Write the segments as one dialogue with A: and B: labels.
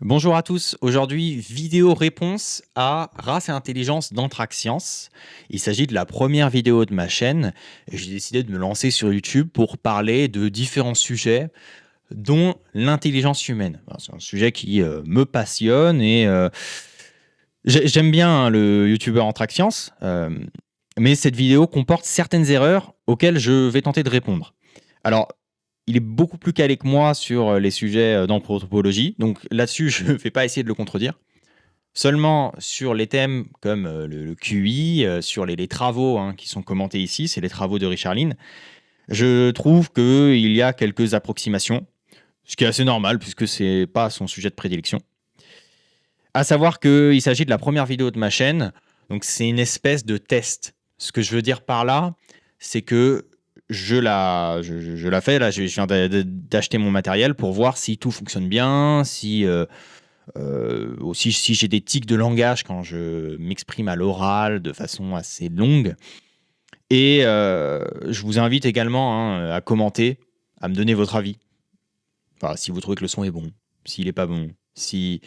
A: Bonjour à tous, aujourd'hui vidéo réponse à race et intelligence d'Anthrax. Il s'agit de la première vidéo de ma chaîne et j'ai décidé de me lancer sur YouTube pour parler de différents sujets dont l'intelligence humaine. Alors, c'est un sujet qui me passionne et j'aime bien hein, le YouTuber Anthrax, mais cette vidéo comporte certaines erreurs auxquelles je vais tenter de répondre. Alors, il est beaucoup plus calé que moi sur les sujets d'anthropologie, donc là-dessus, je ne vais pas essayer de le contredire. Seulement sur les thèmes comme le QI, sur les travaux hein, qui sont commentés ici, c'est les travaux de Richard Lynn, je trouve qu'il y a quelques approximations, ce qui est assez normal puisque ce n'est pas son sujet de prédilection. À savoir qu'il s'agit de la première vidéo de ma chaîne, donc c'est une espèce de test. Ce que je veux dire par là, c'est que je la fais, là je viens d'acheter mon matériel pour voir si tout fonctionne bien, si aussi si j'ai des tics de langage quand je m'exprime à l'oral de façon assez longue. Et je vous invite également hein, à commenter, à me donner votre avis. Enfin, si vous trouvez que le son est bon, s'il n'est pas bon, si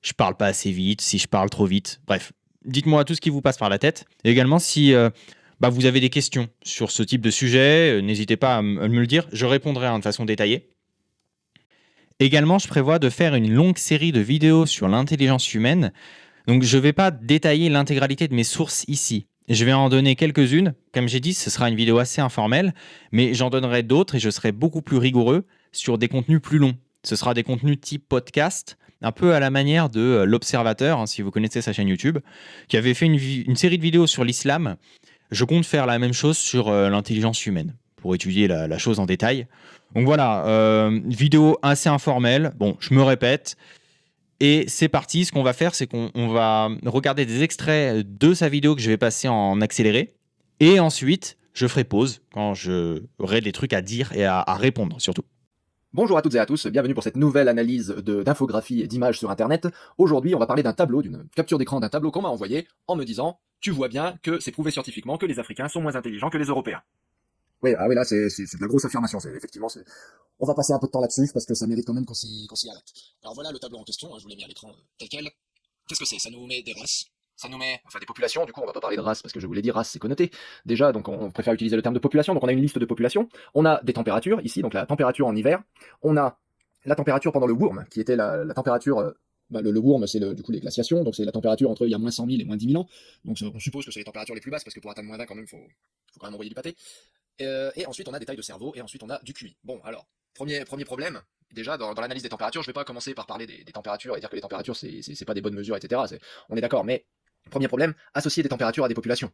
A: je parle pas assez vite, si je parle trop vite. Bref, dites-moi tout ce qui vous passe par la tête. Et également, si vous avez des questions sur ce type de sujet, n'hésitez pas à me le dire. Je répondrai hein, de façon détaillée. Également, je prévois de faire une longue série de vidéos sur l'intelligence humaine. Donc, je ne vais pas détailler l'intégralité de mes sources ici. Je vais en donner quelques-unes. Comme j'ai dit, ce sera une vidéo assez informelle, mais j'en donnerai d'autres et je serai beaucoup plus rigoureux sur des contenus plus longs. Ce sera des contenus type podcast, un peu à la manière de l'Observateur, hein, si vous connaissez sa chaîne YouTube, qui avait fait une série de vidéos sur l'islam. Je compte faire la même chose sur l'intelligence humaine, pour étudier la chose en détail. Donc voilà, vidéo assez informelle. Bon, je me répète. Et c'est parti, ce qu'on va faire, c'est qu'on va regarder des extraits de sa vidéo que je vais passer en accéléré. Et ensuite, je ferai pause quand j'aurai des trucs à dire et à répondre surtout.
B: Bonjour à toutes et à tous, bienvenue pour cette nouvelle analyse d'infographie et d'images sur Internet. Aujourd'hui, on va parler d'un tableau, d'une capture d'écran d'un tableau qu'on m'a envoyé en me disant « Tu vois bien que c'est prouvé scientifiquement que les Africains sont moins intelligents que les Européens. » Oui, ah oui, là, c'est de la grosse affirmation. Effectivement, on va passer un peu de temps là-dessus parce que ça mérite quand même qu'on s'y arrête. Alors voilà le tableau en question, hein, je vous l'ai mis à l'écran tel quel. Qu'est-ce que c'est? Ça nous met des races. Ça nous met, enfin des populations, du coup on va pas parler de race parce que je vous l'ai dit, race c'est connoté. Déjà, donc on préfère utiliser le terme de population, donc on a une liste de populations. On a des températures ici, donc la température en hiver. On a la température pendant le Wurm, qui était la température. Le Wurm, c'est du coup les glaciations, donc c'est la température entre il y a moins 100 000 et moins 10 000 ans. Donc on suppose que c'est les températures les plus basses, parce que pour atteindre moins 20 quand même, faut quand même envoyer du pâté. Et ensuite on a des tailles de cerveau, et ensuite on a du QI. Bon, alors, premier problème, déjà dans l'analyse des températures, je vais pas commencer par parler des températures et dire que les températures c'est pas des bonnes mesures, etc. On est d'accord, mais premier problème, associer des températures à des populations.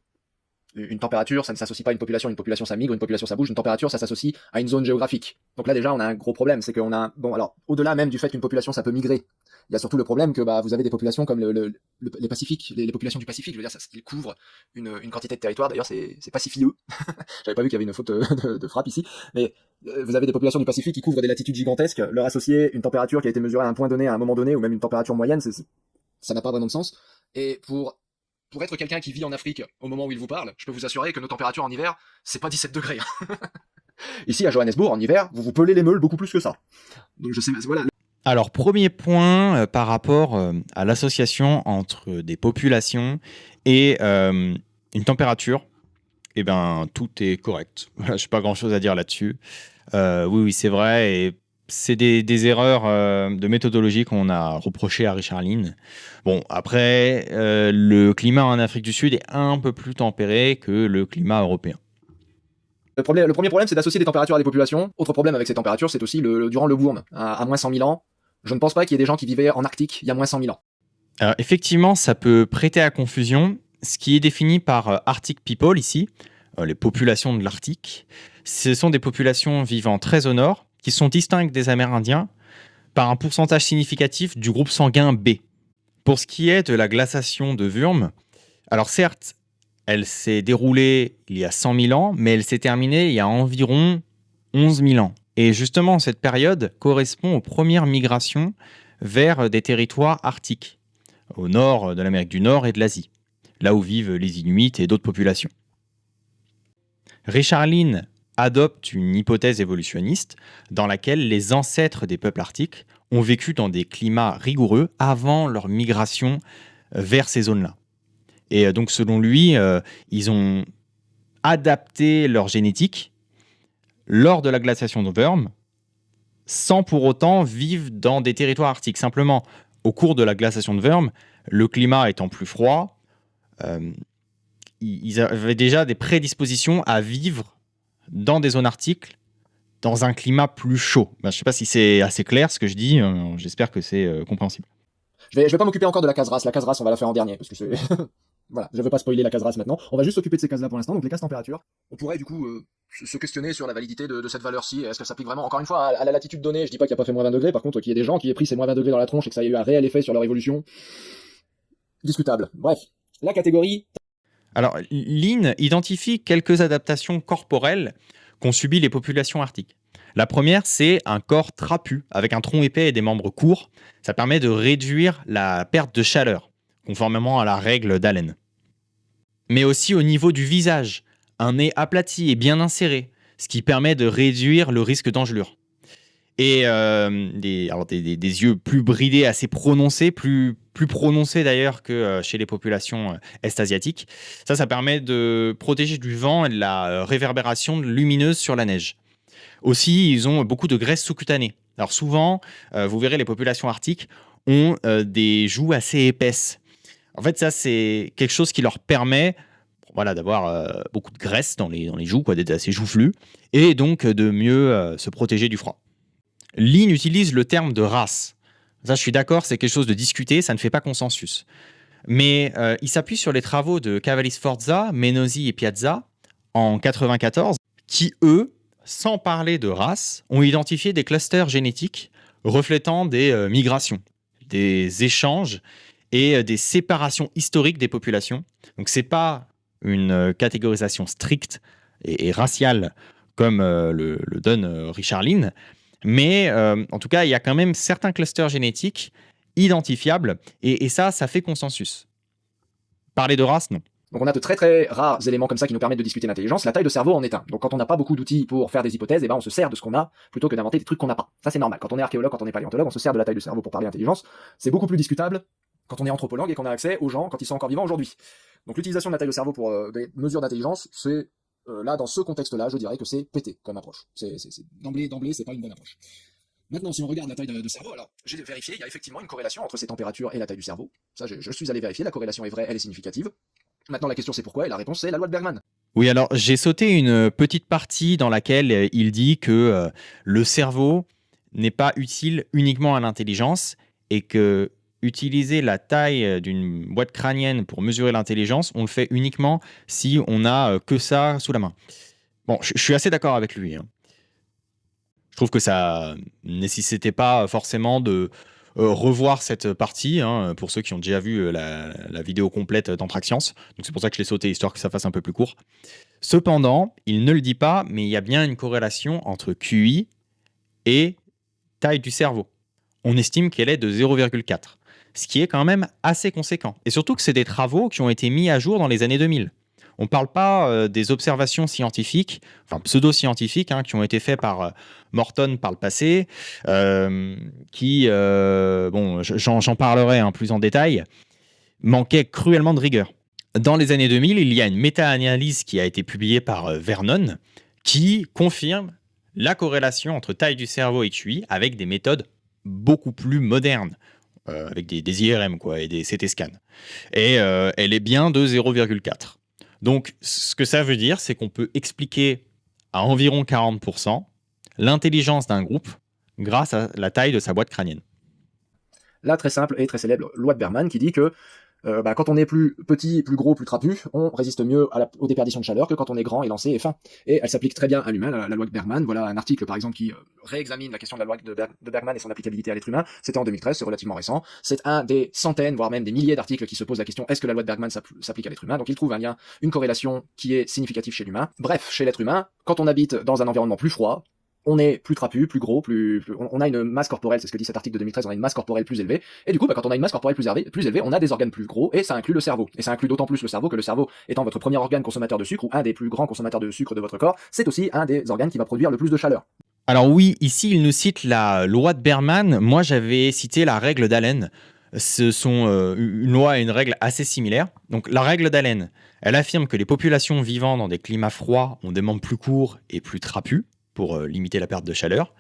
B: Une température, ça ne s'associe pas à une population ça migre, une population ça bouge, une température ça s'associe à une zone géographique. Donc là déjà on a un gros problème, c'est qu'on a, bon alors, au-delà même du fait qu'une population ça peut migrer, il y a surtout le problème que vous avez des populations comme les Pacifiques, les populations du Pacifique, je veux dire, ils couvrent une quantité de territoire, d'ailleurs c'est pacifieux, j'avais pas vu qu'il y avait une faute de frappe ici, mais vous avez des populations du Pacifique qui couvrent des latitudes gigantesques, leur associer une température qui a été mesurée à un point donné, à un moment donné, ou même une température moyenne, ça n'a pas vraiment de sens, et pour être quelqu'un qui vit en Afrique au moment où il vous parle, je peux vous assurer que nos températures en hiver, c'est pas 17 degrés. Ici, à Johannesburg, en hiver, vous pelez les meules beaucoup plus que ça. Donc je sais, voilà.
A: Alors, premier point par rapport à l'association entre des populations et une température, eh ben, tout est correct. Voilà, je n'ai pas grand-chose à dire là-dessus. Oui, c'est vrai. Et c'est des erreurs de méthodologie qu'on a reproché à Richard Lynn. Bon, après, le climat en Afrique du Sud est un peu plus tempéré que le climat européen.
B: Le premier problème, c'est d'associer des températures à des populations. Autre problème avec ces températures, c'est aussi durant le Wurm, à moins 100 000 ans. Je ne pense pas qu'il y ait des gens qui vivaient en Arctique il y a moins 100 000 ans.
A: Alors, effectivement, ça peut prêter à confusion. Ce qui est défini par Arctic People ici, les populations de l'Arctique, ce sont des populations vivant très au nord, qui sont distinctes des Amérindiens par un pourcentage significatif du groupe sanguin B. Pour ce qui est de la glaciation de Wurm, alors certes, elle s'est déroulée il y a 100 000 ans, mais elle s'est terminée il y a environ 11 000 ans. Et justement, cette période correspond aux premières migrations vers des territoires arctiques, au nord de l'Amérique du Nord et de l'Asie, là où vivent les Inuits et d'autres populations. Richard Lynn adopte une hypothèse évolutionniste dans laquelle les ancêtres des peuples arctiques ont vécu dans des climats rigoureux avant leur migration vers ces zones-là. Et donc, selon lui, ils ont adapté leur génétique lors de la glaciation de Würm, sans pour autant vivre dans des territoires arctiques. Simplement, au cours de la glaciation de Würm, le climat étant plus froid, ils avaient déjà des prédispositions à vivre dans des zones arctiques, dans un climat plus chaud. Je ne sais pas si c'est assez clair ce que je dis, j'espère que c'est compréhensible.
B: Je vais pas m'occuper encore de la case race. La case race, on va la faire en dernier, parce que c'est... Voilà, je veux pas spoiler la case race maintenant. On va juste s'occuper de ces cases-là pour l'instant, donc les cases température. On pourrait du coup se questionner sur la validité de cette valeur-ci. Est-ce qu'elle s'applique vraiment, encore une fois, à la latitude donnée? Je dis pas qu'il n'y a pas fait moins 20 degrés, par contre, qu'il y ait des gens qui aient pris ces moins 20 degrés dans la tronche et que ça ait eu un réel effet sur leur évolution. Discutable. Bref, la catégorie...
A: Alors, Lynn identifie quelques adaptations corporelles qu'ont subies les populations arctiques. La première, c'est un corps trapu, avec un tronc épais et des membres courts. Ça permet de réduire la perte de chaleur, conformément à la règle d'Allen. Mais aussi au niveau du visage, un nez aplati et bien inséré, ce qui permet de réduire le risque d'engelure. Et des yeux plus bridés, assez prononcés, plus prononcés d'ailleurs que chez les populations est-asiatiques. Ça permet de protéger du vent et de la réverbération lumineuse sur la neige. Aussi, ils ont beaucoup de graisse sous-cutanée. Alors souvent, vous verrez, les populations arctiques ont des joues assez épaisses. En fait, ça, c'est quelque chose qui leur permet d'avoir beaucoup de graisse dans les joues, d'être assez joufflus, et donc de mieux se protéger du froid. Lynn utilise le terme de race. Ça, je suis d'accord, c'est quelque chose de discuté, ça ne fait pas consensus. Mais il s'appuie sur les travaux de Cavalli-Sforza, Menosi et Piazza en 1994, qui, eux, sans parler de race, ont identifié des clusters génétiques reflétant des migrations, des échanges et des séparations historiques des populations. Donc, ce n'est pas une catégorisation stricte et raciale comme le donne Richard Lynn, mais en tout cas, il y a quand même certains clusters génétiques identifiables, et ça fait consensus. Parler de race, non.
B: Donc on a de très très rares éléments comme ça qui nous permettent de discuter l'intelligence. La taille de cerveau en est un. Donc quand on n'a pas beaucoup d'outils pour faire des hypothèses, on se sert de ce qu'on a plutôt que d'inventer des trucs qu'on n'a pas. Ça c'est normal. Quand on est archéologue, quand on est paléontologue, on se sert de la taille de cerveau pour parler intelligence. C'est beaucoup plus discutable quand on est anthropologue et qu'on a accès aux gens quand ils sont encore vivants aujourd'hui. Donc l'utilisation de la taille de cerveau pour des mesures d'intelligence, c'est là dans ce contexte-là, je dirais que c'est pété comme approche. D'emblée, c'est pas une bonne approche. Maintenant, si on regarde la taille de cerveau, alors j'ai vérifié, il y a effectivement une corrélation entre ces températures et la taille du cerveau. Ça, je suis allé vérifier, la corrélation est vraie, elle est significative. Maintenant, la question c'est pourquoi, et la réponse c'est la loi de Bergman.
A: Oui, alors j'ai sauté une petite partie dans laquelle il dit que le cerveau n'est pas utile uniquement à l'intelligence, et que utiliser la taille d'une boîte crânienne pour mesurer l'intelligence, on le fait uniquement si on n'a que ça sous la main. Bon, je suis assez d'accord avec lui, hein. Je trouve que ça nécessitait pas forcément de revoir cette partie, hein, pour ceux qui ont déjà vu la vidéo complète d'Anthrax. Donc c'est pour ça que je l'ai sauté, histoire que ça fasse un peu plus court. Cependant, il ne le dit pas, mais il y a bien une corrélation entre QI et taille du cerveau. On estime qu'elle est de 0,4, ce qui est quand même assez conséquent. Et surtout que c'est des travaux qui ont été mis à jour dans les années 2000. On ne parle pas des observations scientifiques, enfin pseudo-scientifiques, hein, qui ont été faites par Morton par le passé, qui, j'en parlerai plus en détail, manquaient cruellement de rigueur. Dans les années 2000, il y a une méta-analyse qui a été publiée par Vernon, qui confirme la corrélation entre taille du cerveau et QI avec des méthodes beaucoup plus modernes, avec des IRM et des CT scans. Et elle est bien de 0,4. Donc, ce que ça veut dire, c'est qu'on peut expliquer à environ 40% l'intelligence d'un groupe grâce à la taille de sa boîte crânienne.
B: La très simple et très célèbre loi de Bergman qui dit que quand on est plus petit, plus gros, plus trapu, on résiste mieux aux déperditions de chaleur que quand on est grand, élancé et fin. Et elle s'applique très bien à l'humain, la loi de Bergman. Voilà un article par exemple qui réexamine la question de la loi de Bergman et son applicabilité à l'être humain. C'était en 2013, c'est relativement récent. C'est un des centaines, voire même des milliers d'articles qui se posent la question, est-ce que la loi de Bergman s'applique à l'être humain? Donc il trouve un lien, une corrélation qui est significative chez l'humain. Bref, chez l'être humain, quand on habite dans un environnement plus froid, on est plus trapu, plus gros, on a une masse corporelle, c'est ce que dit cet article de 2013, on a une masse corporelle plus élevée, et du coup, quand on a une masse corporelle plus élevée, on a des organes plus gros, et ça inclut le cerveau. Et ça inclut d'autant plus le cerveau que le cerveau étant votre premier organe consommateur de sucre, ou un des plus grands consommateurs de sucre de votre corps, c'est aussi un des organes qui va produire le plus de chaleur.
A: Alors oui, ici, il nous cite la loi de Berman. Moi, j'avais cité la règle d'Allen. Ce sont une loi et une règle assez similaires. Donc la règle d'Allen, elle affirme que les populations vivant dans des climats froids ont des membres plus courts et plus trapus pour limiter la perte de chaleur.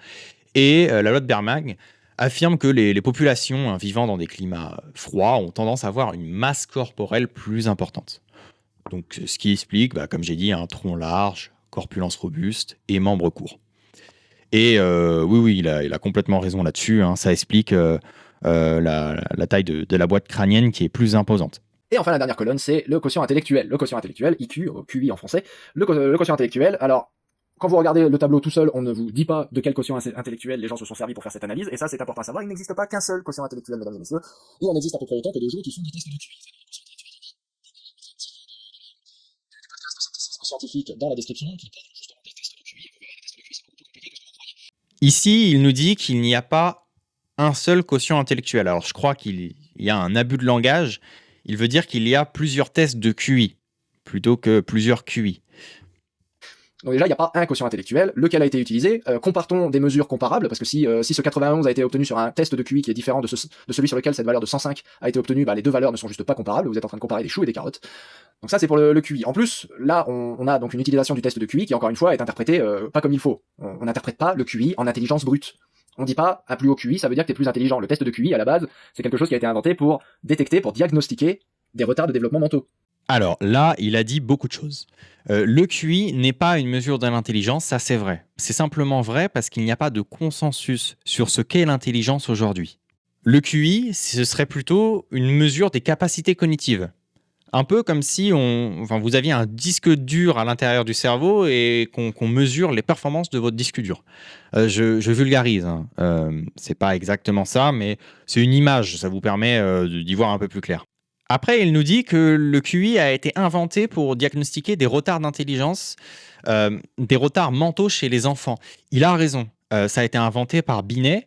A: Et la loi de Berman affirme que les populations vivant dans des climats froids ont tendance à avoir une masse corporelle plus importante. Donc ce qui explique, comme j'ai dit, un tronc large, corpulence robuste et membres courts. Et oui, il a complètement raison là-dessus, hein. Ça explique la taille de la boîte crânienne qui est plus imposante.
B: Et enfin, la dernière colonne, c'est le quotient intellectuel. Le quotient intellectuel, IQ, QI en français. Le quotient intellectuel, alors, quand vous regardez le tableau tout seul, on ne vous dit pas de quel quotient intellectuel les gens se sont servis pour faire cette analyse, et ça, c'est important à savoir. Il n'existe pas qu'un seul quotient intellectuel, mesdames et messieurs. Il en existe à peu près autant que de gens qui font des tests de QI. Scientifique dans la description qui parle justement des tests de QI. Et vous verrez, les tests de QI, c'est beaucoup plus compliqué que ce que vous croyez.
A: Ici, il nous dit qu'il n'y a pas un seul quotient intellectuel. Alors, je crois qu'il y a un abus de langage. Il veut dire qu'il y a plusieurs tests de QI plutôt que plusieurs QI.
B: Donc déjà, il n'y a pas un quotient intellectuel. Lequel a été utilisé? Compartons des mesures comparables, parce que si ce 91 a été obtenu sur un test de QI qui est différent de celui sur lequel cette valeur de 105 a été obtenue, les deux valeurs ne sont juste pas comparables. Vous êtes en train de comparer des choux et des carottes. Donc ça, c'est pour le QI. En plus, là, on a donc une utilisation du test de QI qui, encore une fois, est interprétée pas comme il faut. On n'interprète pas le QI en intelligence brute. On dit pas un plus haut QI, ça veut dire que tu es plus intelligent. Le test de QI, à la base, c'est quelque chose qui a été inventé pour détecter, pour diagnostiquer des retards de développement mentaux.
A: Alors là, il a dit beaucoup de choses. Le QI n'est pas une mesure de l'intelligence, ça c'est vrai. C'est simplement vrai parce qu'il n'y a pas de consensus sur ce qu'est l'intelligence aujourd'hui. Le QI, ce serait plutôt une mesure des capacités cognitives. Un peu comme si vous aviez un disque dur à l'intérieur du cerveau et qu'on mesure les performances de votre disque dur. Je vulgarise, hein. C'est pas exactement ça, mais c'est une image, ça vous permet d'y voir un peu plus clair. Après, il nous dit que le QI a été inventé pour diagnostiquer des retards d'intelligence, des retards mentaux chez les enfants. Il a raison. Ça a été inventé par Binet.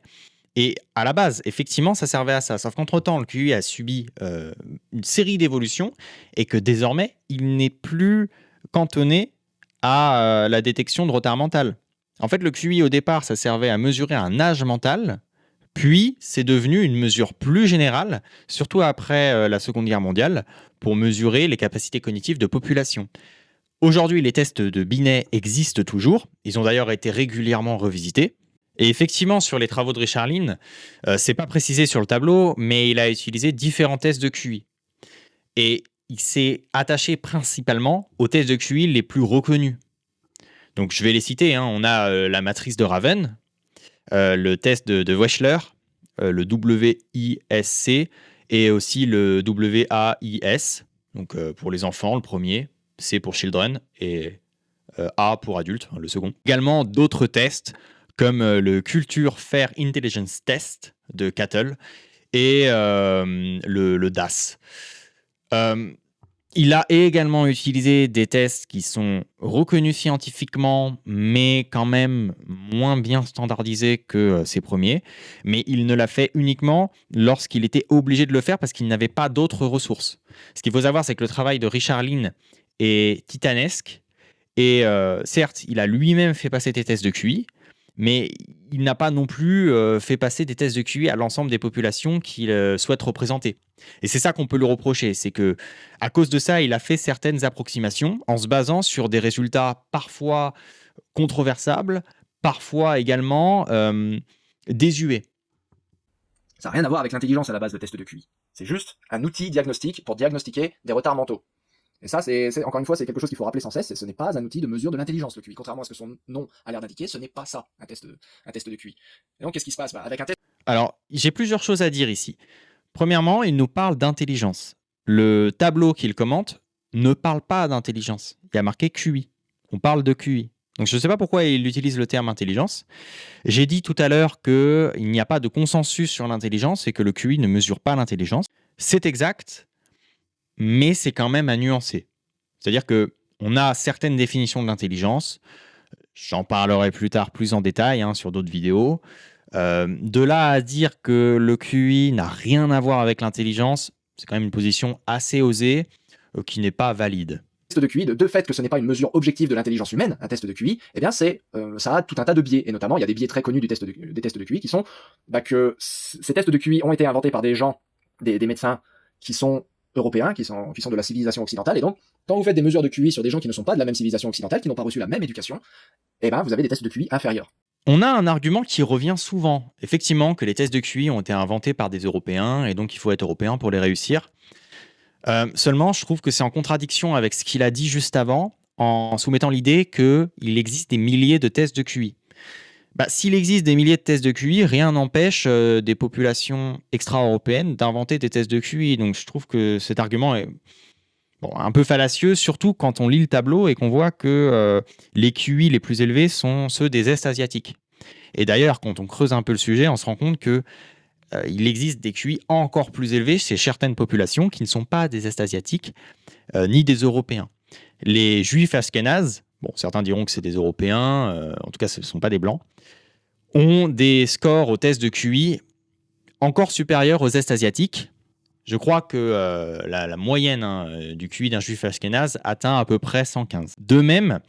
A: Et à la base, effectivement, ça servait à ça. Sauf qu'entre-temps, le QI a subi une série d'évolutions et que désormais, il n'est plus cantonné à la détection de retard mental. En fait, le QI, au départ, ça servait à mesurer un âge mental. Puis, c'est devenu une mesure plus générale, surtout après la Seconde Guerre mondiale, pour mesurer les capacités cognitives de population. Aujourd'hui, les tests de Binet existent toujours. Ils ont d'ailleurs été régulièrement revisités. Et effectivement, sur les travaux de Richard Lynn, c'est pas précisé sur le tableau, mais il a utilisé différents tests de QI. Et il s'est attaché principalement aux tests de QI les plus reconnus. Donc je vais les citer, hein. On a la matrice de Raven, le test de Wechsler, le WISC et aussi le WAIS. Donc pour les enfants, le premier, C pour Children et A pour adultes, le second. Également d'autres tests comme le Culture Fair Intelligence Test de Cattle et le DAS. Il a également utilisé des tests qui sont reconnus scientifiquement, mais quand même moins bien standardisés que ces premiers. Mais il ne l'a fait uniquement lorsqu'il était obligé de le faire parce qu'il n'avait pas d'autres ressources. Ce qu'il faut savoir, c'est que le travail de Richard Lynn est titanesque. Et certes, il a lui-même fait passer des tests de QI, mais il n'a pas non plus fait passer des tests de QI à l'ensemble des populations qu'il souhaite représenter. Et c'est ça qu'on peut lui reprocher, c'est que à cause de ça, il a fait certaines approximations en se basant sur des résultats parfois controversables, parfois également désuets.
B: Ça n'a rien à voir avec l'intelligence à la base, le test de QI. C'est juste un outil diagnostique pour diagnostiquer des retards mentaux. Et ça, encore une fois, c'est quelque chose qu'il faut rappeler sans cesse, et ce n'est pas un outil de mesure de l'intelligence, le QI. Contrairement à ce que son nom a l'air d'indiquer, ce n'est pas ça, un test de QI. Et donc, qu'est-ce qui se passe? Avec un test...
A: Alors, j'ai plusieurs choses à dire ici. Premièrement, il nous parle d'intelligence. Le tableau qu'il commente ne parle pas d'intelligence. Il y a marqué QI. On parle de QI. Donc, je ne sais pas pourquoi il utilise le terme intelligence. J'ai dit tout à l'heure qu'il n'y a pas de consensus sur l'intelligence et que le QI ne mesure pas l'intelligence. C'est exact, mais c'est quand même à nuancer. C'est-à-dire qu'on a certaines définitions de l'intelligence. J'en parlerai plus tard plus en détail sur d'autres vidéos. De là à dire que le QI n'a rien à voir avec l'intelligence, c'est quand même une position assez osée qui n'est pas valide.
B: de QI, de fait que ce n'est pas une mesure objective de l'intelligence humaine, un test de QI, eh bien ça a tout un tas de biais, et notamment il y a des biais très connus des tests de QI qui sont que ces tests de QI ont été inventés par des gens, des médecins qui sont européens, qui sont de la civilisation occidentale, et donc quand vous faites des mesures de QI sur des gens qui ne sont pas de la même civilisation occidentale, qui n'ont pas reçu la même éducation, eh ben vous avez des tests de QI inférieurs.
A: On a un argument qui revient souvent, effectivement, que les tests de QI ont été inventés par des Européens et donc il faut être européen pour les réussir. Seulement, je trouve que c'est en contradiction avec ce qu'il a dit juste avant, en soumettant l'idée qu'il existe des milliers de tests de QI. S'il existe des milliers de tests de QI, rien n'empêche des populations extra-européennes d'inventer des tests de QI. Donc je trouve que cet argument est un peu fallacieux, surtout quand on lit le tableau et qu'on voit que les QI les plus élevés sont ceux des Est-Asiatiques. Et d'ailleurs, quand on creuse un peu le sujet, on se rend compte que il existe des QI encore plus élevés chez certaines populations qui ne sont pas des Est-Asiatiques ni des Européens. Les Juifs ashkénazes, certains diront que c'est des Européens, en tout cas ce ne sont pas des Blancs, ont des scores au test de QI encore supérieurs aux Est-Asiatiques. Je crois que la moyenne du QI d'un Juif ashkénaze atteint à peu près 115. De même,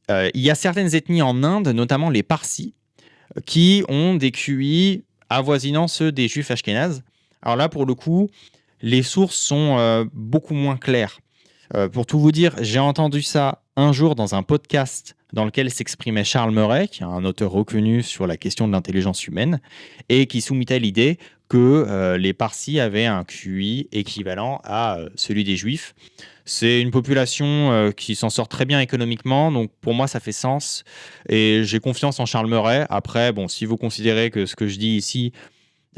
A: il y a certaines ethnies en Inde, notamment les Parsis, qui ont des QI avoisinant ceux des Juifs ashkénazes. Alors là, pour le coup, les sources sont beaucoup moins claires. Pour tout vous dire, j'ai entendu ça un jour dans un podcast dans lequel s'exprimait Charles Murray, qui est un auteur reconnu sur la question de l'intelligence humaine, et qui soumettait l'idée que les Parsis avaient un QI équivalent à celui des Juifs. C'est une population qui s'en sort très bien économiquement, donc pour moi ça fait sens, et j'ai confiance en Charles Murray. Après, si vous considérez que ce que je dis ici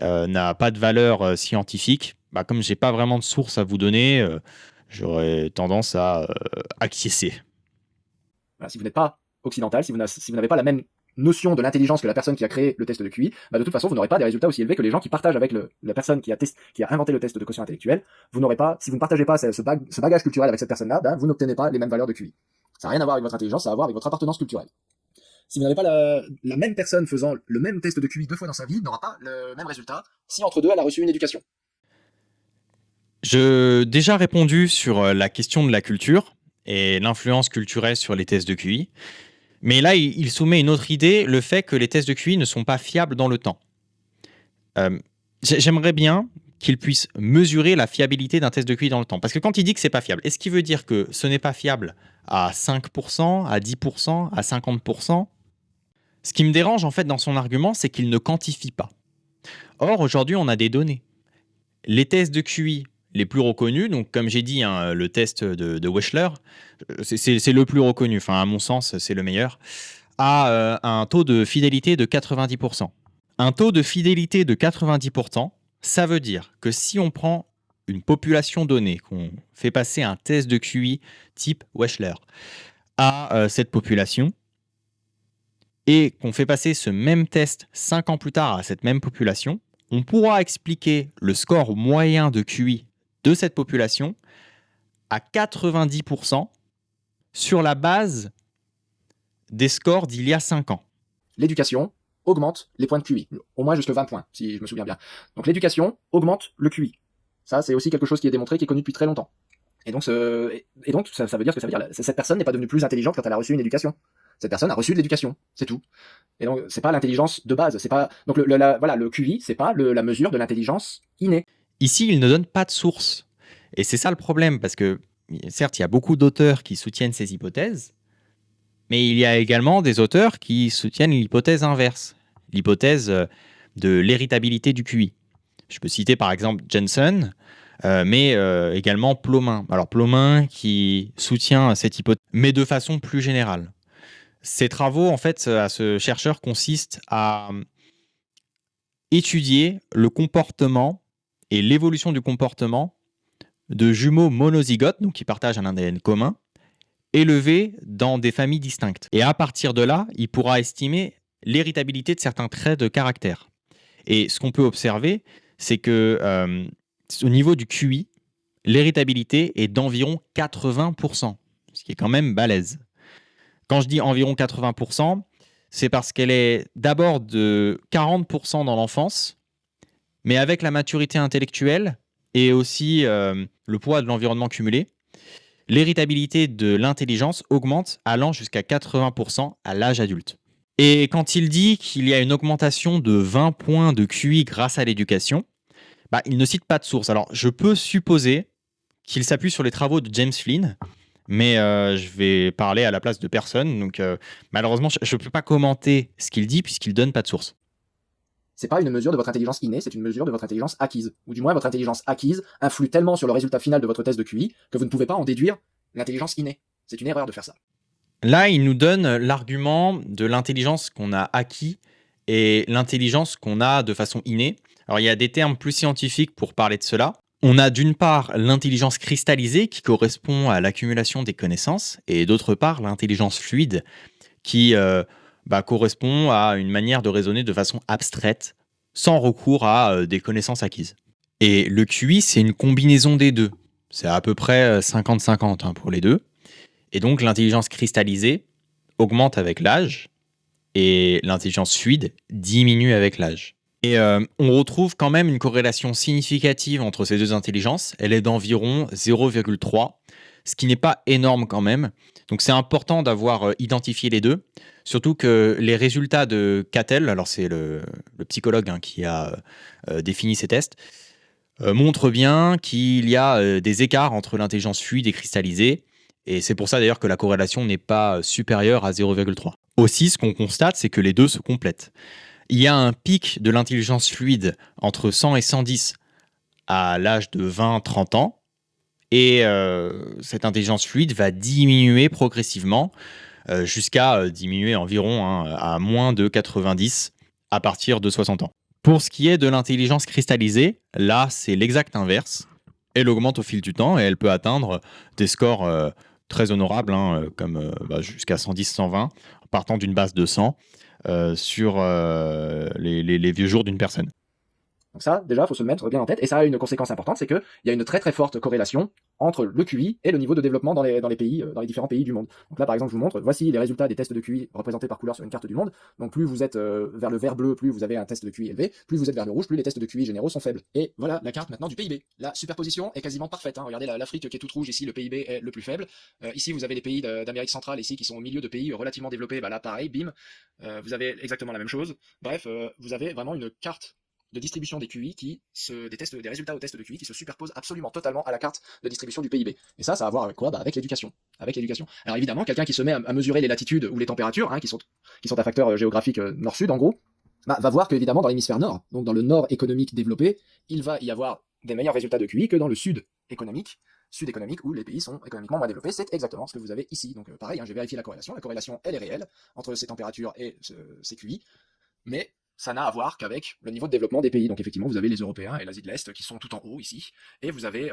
A: n'a pas de valeur scientifique, comme j'ai pas vraiment de source à vous donner, j'aurais tendance à acquiescer.
B: Voilà, si vous n'êtes pas occidental, si vous n'avez pas la même notion de l'intelligence que la personne qui a créé le test de QI, de toute façon, vous n'aurez pas des résultats aussi élevés que les gens qui partagent avec la personne qui a inventé le test de quotient intellectuel. Vous n'aurez pas, si vous ne partagez pas ce bagage culturel avec cette personne-là, vous n'obtenez pas les mêmes valeurs de QI. Ça n'a rien à voir avec votre intelligence, ça a à voir avec votre appartenance culturelle. Si vous n'avez pas la même personne faisant le même test de QI 2 fois dans sa vie, n'aura pas le même résultat si entre deux elle a reçu une éducation.
A: J'ai déjà répondu sur la question de la culture et l'influence culturelle sur les tests de QI. Mais là, il soumet une autre idée, le fait que les tests de QI ne sont pas fiables dans le temps. J'aimerais bien qu'il puisse mesurer la fiabilité d'un test de QI dans le temps. Parce que quand il dit que c'est pas fiable, est-ce qu'il veut dire que ce n'est pas fiable à 5%, à 10%, à 50%? Ce qui me dérange en fait dans son argument, c'est qu'il ne quantifie pas. Or, aujourd'hui, on a des données. Les tests de QI les plus reconnus, donc comme j'ai dit, le test de Wechsler, c'est le plus reconnu, enfin à mon sens, c'est le meilleur, a un taux de fidélité de 90%. Un taux de fidélité de 90%, ça veut dire que si on prend une population donnée, qu'on fait passer un test de QI type Wechsler à cette population, et qu'on fait passer ce même test 5 ans plus tard à cette même population, on pourra expliquer le score moyen de QI de cette population à 90% sur la base des scores d'il y a 5 ans.
B: L'éducation augmente les points de QI, au moins jusqu'à 20 points, si je me souviens bien. Donc l'éducation augmente le QI. Ça, c'est aussi quelque chose qui est démontré, qui est connu depuis très longtemps. Et donc, ça veut dire ce que ça veut dire. Cette personne n'est pas devenue plus intelligente quand elle a reçu une éducation. Cette personne a reçu de l'éducation, c'est tout. Et donc, c'est pas l'intelligence de base. C'est pas donc le QI, c'est pas la mesure de l'intelligence innée.
A: Ici, il ne donne pas de source. Et c'est ça le problème, parce que certes, il y a beaucoup d'auteurs qui soutiennent ces hypothèses, mais il y a également des auteurs qui soutiennent l'hypothèse inverse, l'hypothèse de l'héritabilité du QI. Je peux citer par exemple Jensen, mais également Plomin. Alors Plomin qui soutient cette hypothèse, mais de façon plus générale. Ces travaux, en fait, à ce chercheur consistent à étudier le comportement et l'évolution du comportement de jumeaux monozygotes, donc qui partagent un ADN commun, élevés dans des familles distinctes. Et à partir de là, il pourra estimer l'héritabilité de certains traits de caractère. Et ce qu'on peut observer, c'est que au niveau du QI, l'héritabilité est d'environ 80%, ce qui est quand même balèze. Quand je dis environ 80%, c'est parce qu'elle est d'abord de 40% dans l'enfance, mais avec la maturité intellectuelle et aussi le poids de l'environnement cumulé, l'héritabilité de l'intelligence augmente allant jusqu'à 80% à l'âge adulte. Et quand il dit qu'il y a une augmentation de 20 points de QI grâce à l'éducation, bah, il ne cite pas de source. Alors, je peux supposer qu'il s'appuie sur les travaux de James Flynn, mais je vais parler à la place de personne. Donc, malheureusement, je ne peux pas commenter ce qu'il dit puisqu'il ne donne pas de source.
B: C'est pas une mesure de votre intelligence innée, c'est une mesure de votre intelligence acquise. Ou du moins, votre intelligence acquise influe tellement sur le résultat final de votre test de QI que vous ne pouvez pas en déduire l'intelligence innée. C'est une erreur de faire ça.
A: Là, il nous donne l'argument de l'intelligence qu'on a acquis et l'intelligence qu'on a de façon innée. Alors, il y a des termes plus scientifiques pour parler de cela. On a d'une part l'intelligence cristallisée qui correspond à l'accumulation des connaissances et d'autre part l'intelligence fluide qui correspond à une manière de raisonner de façon abstraite sans recours à des connaissances acquises. Et le QI, c'est une combinaison des deux. C'est à peu près 50-50 pour les deux. Et donc l'intelligence cristallisée augmente avec l'âge et l'intelligence fluide diminue avec l'âge. Et on retrouve quand même une corrélation significative entre ces deux intelligences. Elle est d'environ 0,3, ce qui n'est pas énorme quand même. Donc c'est important d'avoir identifié les deux. Surtout que les résultats de Cattell, alors c'est le psychologue qui a défini ces tests, montrent bien qu'il y a des écarts entre l'intelligence fluide et cristallisée. Et c'est pour ça d'ailleurs que la corrélation n'est pas supérieure à 0,3. Aussi, ce qu'on constate, c'est que les deux se complètent. Il y a un pic de l'intelligence fluide entre 100 et 110 à l'âge de 20-30 ans. Et cette intelligence fluide va diminuer progressivement jusqu'à diminuer environ à moins de 90 à partir de 60 ans. Pour ce qui est de l'intelligence cristallisée, là, c'est l'exact inverse. Elle augmente au fil du temps et elle peut atteindre des scores très honorables, comme jusqu'à 110-120, partant d'une base de 100 sur les vieux jours d'une personne.
B: Donc ça, déjà, il faut se le mettre bien en tête. Et ça a une conséquence importante, c'est qu'il y a une très très forte corrélation entre le QI et le niveau de développement dans les pays, dans les différents pays du monde. Donc là, par exemple, je vous montre, voici les résultats des tests de QI représentés par couleur sur une carte du monde. Donc plus vous êtes vers le vert bleu, plus vous avez un test de QI élevé. Plus vous êtes vers le rouge, plus les tests de QI généraux sont faibles. Et voilà la carte maintenant du PIB. La superposition est quasiment parfaite. Regardez l'Afrique qui est toute rouge ici, le PIB est le plus faible. Ici, vous avez les pays d'Amérique centrale ici qui sont au milieu de pays relativement développés. Là, pareil, bim, vous avez exactement la même chose. Bref, vous avez vraiment une carte de distribution des QI des résultats aux tests de QI qui se superposent absolument totalement à la carte de distribution du PIB. Et ça a à voir avec quoi? Avec l'éducation. Avec l'éducation. Alors évidemment, quelqu'un qui se met à mesurer les latitudes ou les températures, qui sont un facteur géographique nord-sud en gros, va voir qu'évidemment dans l'hémisphère nord, donc dans le nord économique développé, il va y avoir des meilleurs résultats de QI que dans le sud économique où les pays sont économiquement moins développés. C'est exactement ce que vous avez ici. Donc pareil, j'ai vérifié la corrélation. La corrélation, elle est réelle entre ces températures et ces QI, mais ça n'a à voir qu'avec le niveau de développement des pays. Donc effectivement, vous avez les Européens et l'Asie de l'Est qui sont tout en haut ici, et vous avez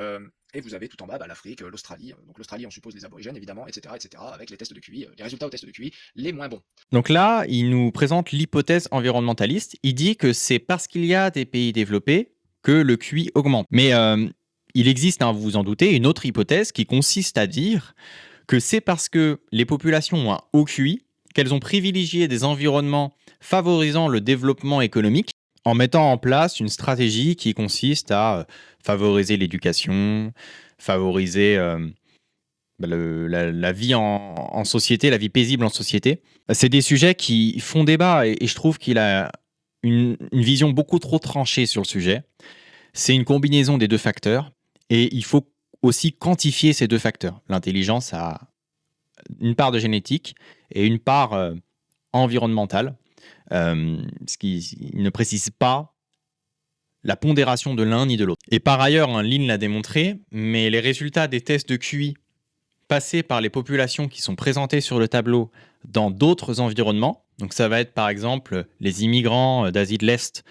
B: tout en bas l'Afrique, l'Australie. Donc l'Australie, on suppose les aborigènes évidemment, etc., avec les tests de QI, les résultats aux tests de QI les moins bons.
A: Donc là, il nous présente l'hypothèse environnementaliste. Il dit que c'est parce qu'il y a des pays développés que le QI augmente. Mais il existe, vous vous en doutez, une autre hypothèse qui consiste à dire que c'est parce que les populations ont un haut QI qu'elles ont privilégié des environnements favorisant le développement économique en mettant en place une stratégie qui consiste à favoriser l'éducation, favoriser la vie en société, la vie paisible en société. C'est des sujets qui font débat et je trouve qu'il a une vision beaucoup trop tranchée sur le sujet. C'est une combinaison des deux facteurs et il faut aussi quantifier ces deux facteurs. L'intelligence a une part de génétique et une part environnementale, ce qui ne précise pas la pondération de l'un ni de l'autre. Et par ailleurs, Lynn l'a démontré, mais les résultats des tests de QI passés par les populations qui sont présentées sur le tableau dans d'autres environnements, donc ça va être par exemple les immigrants d'Asie de l'Est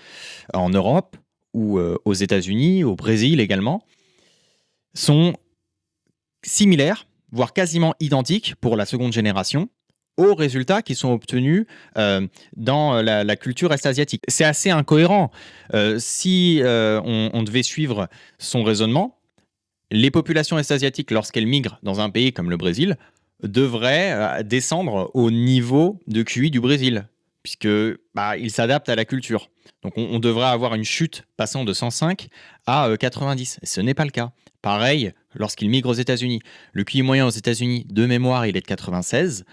A: en Europe ou aux États-Unis, au Brésil également, sont similaires, voire quasiment identiques pour la seconde génération, aux résultats qui sont obtenus dans la culture est-asiatique. C'est assez incohérent. Si on devait suivre son raisonnement, les populations est-asiatiques, lorsqu'elles migrent dans un pays comme le Brésil, devraient descendre au niveau de QI du Brésil, puisque il s'adapte à la culture. Donc on devrait avoir une chute passant de 105 à 90. Ce n'est pas le cas. Pareil, lorsqu'il migre aux États-Unis. Le QI moyen aux États-Unis, de mémoire, il est de 96.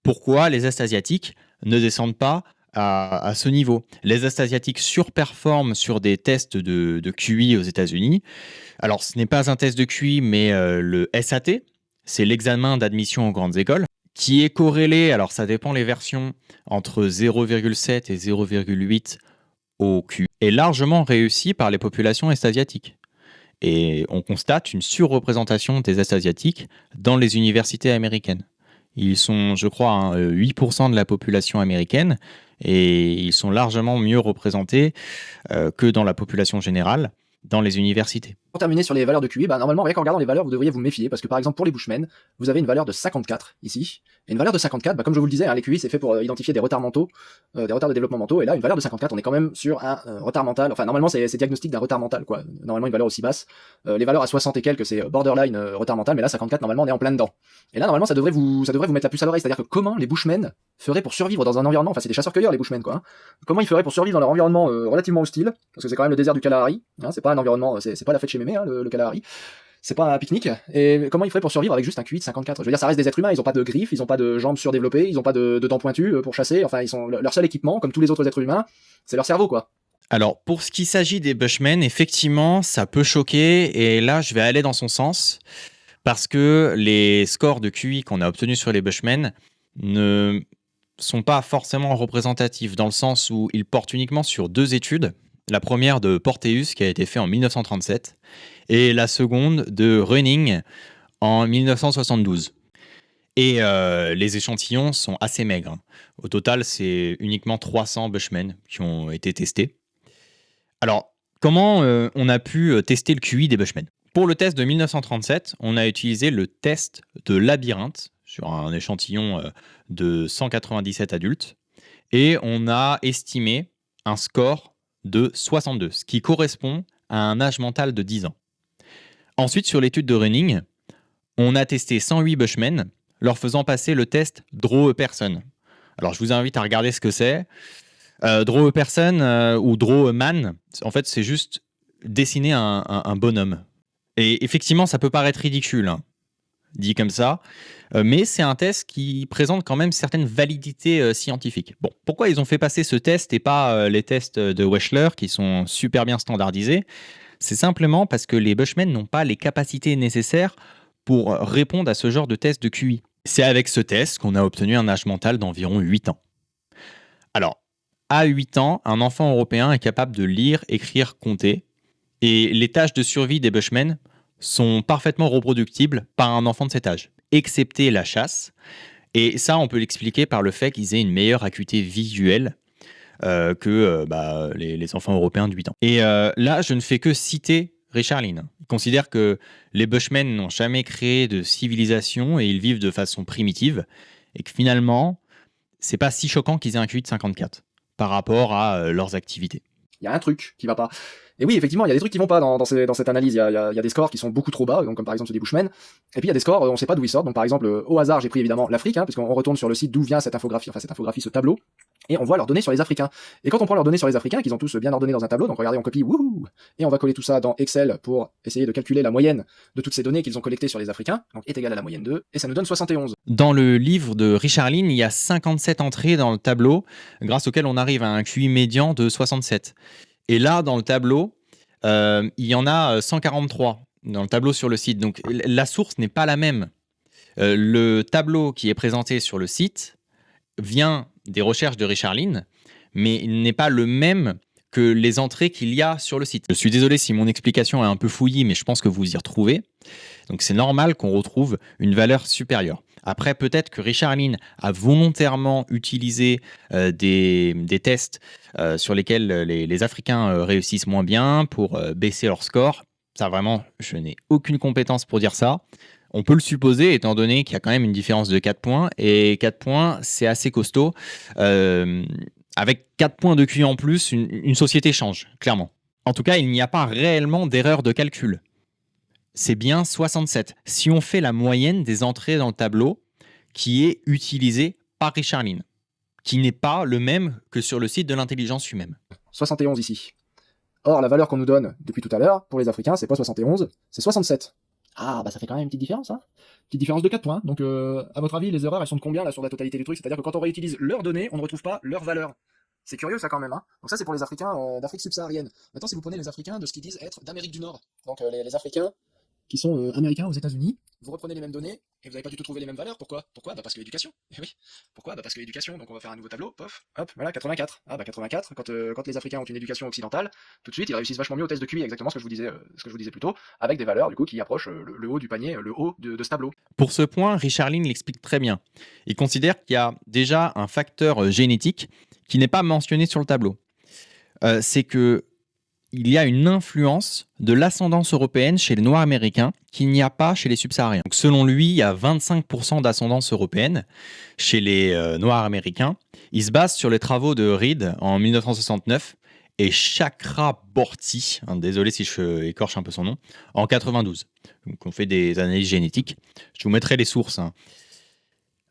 A: Pourquoi les Est asiatiques ne descendent pas à ce niveau? Les Est asiatiques surperforment sur des tests de QI aux États-Unis. Alors, ce n'est pas un test de QI, mais le SAT, c'est l'examen d'admission aux grandes écoles, qui est corrélé, alors ça dépend les versions, entre 0,7 et 0,8 au QI, est largement réussi par les populations est-asiatiques. Et on constate une surreprésentation des Est-asiatiques dans les universités américaines. Ils sont, je crois, 8% de la population américaine et ils sont largement mieux représentés que dans la population générale dans les universités.
B: Pour terminer sur les valeurs de QI, normalement, rien qu'en regardant les valeurs, vous devriez vous méfier, parce que par exemple, pour les Bushmen, vous avez une valeur de 54 ici, et une valeur de 54, comme je vous le disais, les QI, c'est fait pour identifier des retards mentaux, des retards de développement mentaux, et là, une valeur de 54, on est quand même sur un retard mental, enfin, normalement, c'est diagnostic d'un retard mental, quoi. Normalement, une valeur aussi basse. Les valeurs à 60 et quelques, c'est borderline retard mental, mais là, 54, normalement, on est en plein dedans. Et là, normalement, ça devrait vous mettre la puce à l'oreille, c'est-à-dire que comment les Bushmen feraient pour survivre dans un environnement, enfin, c'est des chasseurs-cueilleurs, les Bushmen, quoi. Hein. Comment ils feraient pour survivre dans leur environnement relativement hostile, parce que c'est quand même le désert du Kalahari, hein, c'est pas un environnement, c'est pas la fête chez Mémé, hein, le Kalahari. C'est pas un pique-nique. Et comment ils feraient pour survivre avec juste un QI de 54? Je veux dire, ça reste des êtres humains, ils ont pas de griffes, ils ont pas de jambes surdéveloppées, ils ont pas de dents pointues pour chasser, enfin, leur seul équipement, comme tous les autres êtres humains, c'est leur cerveau, quoi.
A: Alors, pour ce qui s'agit des Bushmen, effectivement, ça peut choquer, et là, je vais aller dans son sens, parce que les scores de QI qu'on a obtenus sur les Bushmen ne sont pas forcément représentatifs, dans le sens où ils portent uniquement sur 2 études. La première de Porteus, qui a été faite en 1937, et la seconde de Running en 1972. Et les échantillons sont assez maigres. Au total, c'est uniquement 300 Bushmen qui ont été testés. Alors, comment on a pu tester le QI des Bushmen? Pour le test de 1937, on a utilisé le test de labyrinthe sur un échantillon de 197 adultes, et on a estimé un score de 62, ce qui correspond à un âge mental de 10 ans. Ensuite, sur l'étude de Running, on a testé 108 Bushmen, leur faisant passer le test Draw-a-Person. Alors, je vous invite à regarder ce que c'est. Draw-a-Person ou Draw-a-Man, en fait, c'est juste dessiner un bonhomme. Et effectivement, ça peut paraître ridicule, hein, dit comme ça, mais c'est un test qui présente quand même certaines validités scientifiques. Bon, pourquoi ils ont fait passer ce test et pas les tests de Wechsler qui sont super bien standardisés? C'est simplement parce que les Bushmen n'ont pas les capacités nécessaires pour répondre à ce genre de test de QI. C'est avec ce test qu'on a obtenu un âge mental d'environ 8 ans. Alors, à 8 ans, un enfant européen est capable de lire, écrire, compter, et les tâches de survie des Bushmen sont parfaitement reproductibles par un enfant de cet âge, excepté la chasse. Et ça, on peut l'expliquer par le fait qu'ils aient une meilleure acuité visuelle que les enfants européens de 8 ans. Et là, je ne fais que citer Richard Lynn. Il considère que les Bushmen n'ont jamais créé de civilisation et ils vivent de façon primitive, et que finalement, c'est pas si choquant qu'ils aient un QI de 54 par rapport à leurs activités.
B: Il y a un truc qui va pas. Et oui, effectivement, il y a des trucs qui vont pas dans cette analyse. Il y a des scores qui sont beaucoup trop bas, donc comme par exemple ceux des Bushmen. Et puis il y a des scores, on sait pas d'où ils sortent. Donc par exemple, au hasard, j'ai pris évidemment l'Afrique, puisqu'on retourne sur le site d'où vient cette infographie, ce tableau, et on voit leurs données sur les Africains. Et quand on prend leurs données sur les Africains, qu'ils ont tous bien ordonnées dans un tableau, donc regardez, on copie, wouhou, et on va coller tout ça dans Excel pour essayer de calculer la moyenne de toutes ces données qu'ils ont collectées sur les Africains, donc est égal à la moyenne 2, et ça nous donne 71.
A: Dans le livre de Richard Lynn, il y a 57 entrées dans le tableau, grâce auxquelles on arrive à un QI médian de 67. Et là, dans le tableau, il y en a 143 dans le tableau sur le site. Donc la source n'est pas la même. Le tableau qui est présenté sur le site vient des recherches de Richard Lynn, mais il n'est pas le même que les entrées qu'il y a sur le site. Je suis désolé si mon explication est un peu fouillie, mais je pense que vous y retrouvez. Donc c'est normal qu'on retrouve une valeur supérieure. Après, peut-être que Richard Lynn a volontairement utilisé des tests sur lesquels les Africains réussissent moins bien pour baisser leur score. Ça, vraiment, je n'ai aucune compétence pour dire ça. On peut le supposer, étant donné qu'il y a quand même une différence de 4 points. Et 4 points, c'est assez costaud. Avec 4 points de QI en plus, une société change, clairement. En tout cas, il n'y a pas réellement d'erreur de calcul. C'est bien 67. Si on fait la moyenne des entrées dans le tableau qui est utilisée par Richard Lynn, qui n'est pas le même que sur le site de l'intelligence humaine.
B: 71 ici. Or, la valeur qu'on nous donne depuis tout à l'heure, pour les Africains, c'est pas 71, c'est 67. Ah, bah ça fait quand même une petite différence, hein. Petite différence de 4 points. Donc, à votre avis, les erreurs, elles sont de combien là sur la totalité du truc? C'est-à-dire que quand on réutilise leurs données, on ne retrouve pas leur valeur. C'est curieux ça quand même, hein. Donc ça c'est pour les Africains d'Afrique subsaharienne. Maintenant si vous prenez les Africains de ce qu'ils disent être d'Amérique du Nord, donc les Africains qui sont américains aux États-Unis, vous reprenez les mêmes données et vous n'avez pas du tout trouvé les mêmes valeurs. Pourquoi? Bah parce que l'éducation. Eh oui. Pourquoi? Bah parce que l'éducation. Donc on va faire un nouveau tableau. Pof, hop, voilà 84. Ah bah 84. Quand les Africains ont une éducation occidentale, tout de suite ils réussissent vachement mieux au test de QI. Exactement ce que je vous disais plus tôt, avec des valeurs du coup qui approchent le haut du panier, le haut de ce tableau.
A: Pour ce point, Richard Lynn l'explique très bien. Il considère qu'il y a déjà un facteur génétique qui n'est pas mentionné sur le tableau. C'est que il y a une influence de l'ascendance européenne chez les Noirs américains qu'il n'y a pas chez les subsahariens. Donc, selon lui, il y a 25% d'ascendance européenne chez les Noirs américains. Il se base sur les travaux de Reed en 1969 et Chakraborty, désolé si je écorche un peu son nom, en 92. Donc, on fait des analyses génétiques. Je vous mettrai les sources.